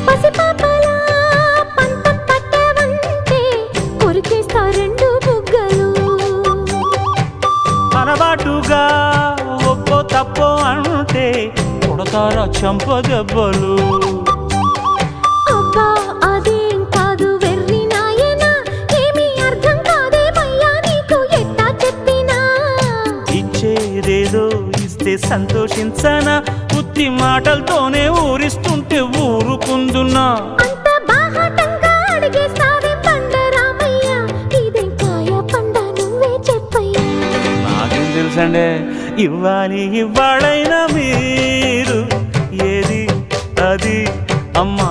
పసిపాపలా పంతం పట్టవంటే కొరికేస్తా రెండు బుగ్గలు. అలవాటుగా ఒప్పో తప్పో అంటే కొడతారా చంప దెబ్బలు. అబ్బా అదేం కాదు వెర్రి నాయనా, ఏమీ అర్థం కాదేమయ్యా నీకు ఎట్టా చెప్పినా. ఇచ్చేదేదో ఇస్తే సంతోషించనా, ఉత్తి మాటలతోనే ఊరిస్తుంటే ఊరుకుందున్నా. అంత బాహాటంగా అడిగేస్తావే పండరామయ్య, ఇదేం కాయ పండ నువ్వే చెప్పయ్యా. నాకేం తెలుసండే, ఇవ్వాలి ఇవ్వాలైనా మీరు ఏది అది అమ్మా